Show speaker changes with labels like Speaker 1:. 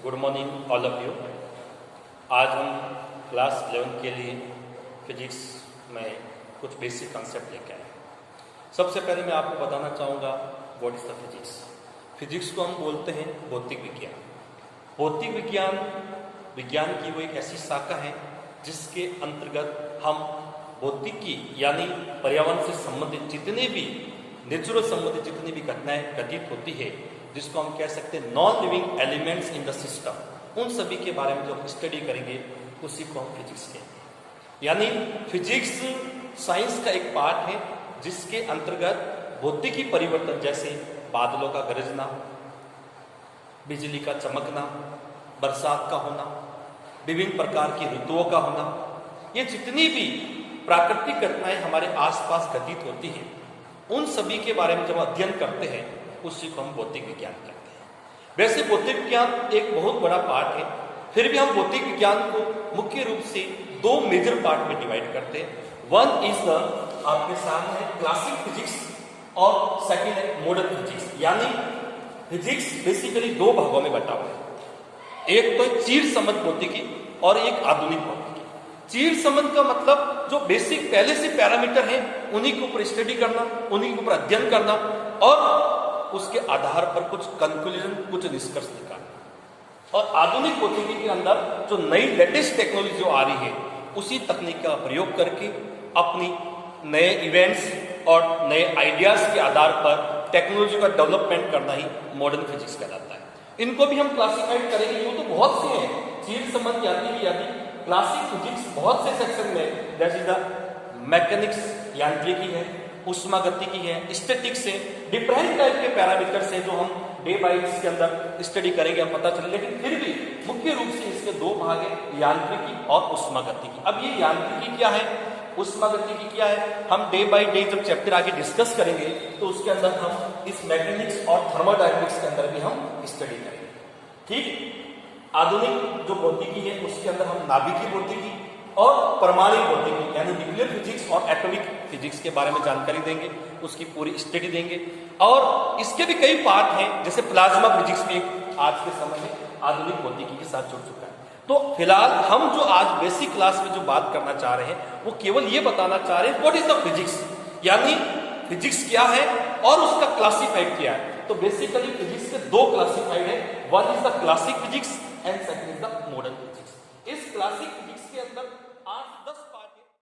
Speaker 1: Good morning all of you. आज हम class 11 के लिए फिजिक्स में कुछ बेसिक कंसेप्ट लेके आए। सबसे पहले मैं आपको बताना चाहूँगा what is the physics. Physics को हम बोलते हैं भौतिक विज्ञान। भौतिक विज्ञान विज्ञान की वो एक ऐसी शाखा है जिसके अंतर्गत हम भौतिकी यानी पर्यावरण से संबंधित जितने भी नेचुरल संबंधित जितनी भी घटनाएं घटित होती है, जिसको हम कह सकते हैं non living elements in the system, उन सभी के बारे में जो हम स्टडी करेंगे उसी को हम फिजिक्स कहेंगे। यानी फिजिक्स साइंस का एक पार्ट है जिसके अंतर्गत भौतिकी परिवर्तन जैसे बादलों का गरजना, बिजली का चमकना, बरसात का होना, विभिन्न प्रकार की ऋतुओं का होना, ये जितनी भी प्राकृतिक घटनाएं हमारे आसपास घटित होती हैं उन सभी के बारे में जब अध्ययन करते हैं उसी को हम भौतिक विज्ञान कहते हैं। वैसे भौतिक विज्ञान एक बहुत बड़ा पार्ट है, फिर भी हम भौतिक विज्ञान को मुख्य रूप से दो मेजर पार्ट में डिवाइड करते हैं। वन इज द आपके सामने क्लासिक फिजिक्स और सेकेंड है मॉडर्न फिजिक्स। यानी फिजिक्स बेसिकली दो भागों में बटा हुआ है, एक तो चीर समझ भौतिकी और एक आधुनिक भौतिकी। चीर समझ का मतलब जो बेसिक पहले से पैरामीटर है उन्हीं के ऊपर स्टडी करना, उन्हीं के ऊपर अध्ययन करना और उसके आधार पर कुछ कंक्लूजन, कुछ निष्कर्ष निकालना। और आधुनिक भौतिकी के अंदर जो नई लेटेस्ट टेक्नोलॉजी जो आ रही है उसी तकनीक का प्रयोग करके अपनी नए इवेंट्स और नए आइडियाज के आधार पर टेक्नोलॉजी का डेवलपमेंट करना ही मॉडर्न फिजिक्स कहलाता है। इनको भी हम क्लासिफाइड करेंगे, वो तो बहुत से हैं। चीर समझ यानी क्लासिक फिजिक्स बहुत से सेक्शन में, जैसे द मैकेनिक्स यांत्रिकी है, उष्मागतिकी है, स्टैटिक्स है, डिफरेंट टाइप के पैरामीटर्स हैं जो हम डे बाय डे के अंदर स्टडी करेंगे, हम पता चले। लेकिन फिर भी मुख्य रूप से इसके दो भाग है, यांत्रिकी और उष्मागतिकी। अब ये यांत्रिकी क्या है, उष्मागतिकी क्या है, हम डे बाय डे जब चैप्टर आगे डिस्कस करेंगे तो उसके अंदर हम इस मैकेनिक्स और थर्मोडायनेमिक्स के अंदर भी हम स्टडी करेंगे। ठीक, आधुनिक जो भौतिकी है उसके अंदर हम नाभिकीय भौतिकी और परमाणु भौतिकी यानी न्यूक्लियर फिजिक्स और एटॉमिक फिजिक्स के बारे में जानकारी देंगे, उसकी पूरी स्टडी देंगे। और इसके भी कई पार्ट हैं, जैसे प्लाज्मा फिजिक्स भी आज के समय में आधुनिक भौतिकी के साथ जुड़ चुका है। तो फिलहाल हम जो आज बेसिक क्लास में जो बात करना चाह रहे हैं वो केवल ये बताना चाह रहे हैं व्हाट इज द फिजिक्स, यानी फिजिक्स क्या है और उसका क्लासिफाइड क्या है। तो बेसिकली फिजिक्स के दो क्लासिफाइड है, one is the classic physics and second is the modern physics. इस क्लासिक फिजिक्स के अंदर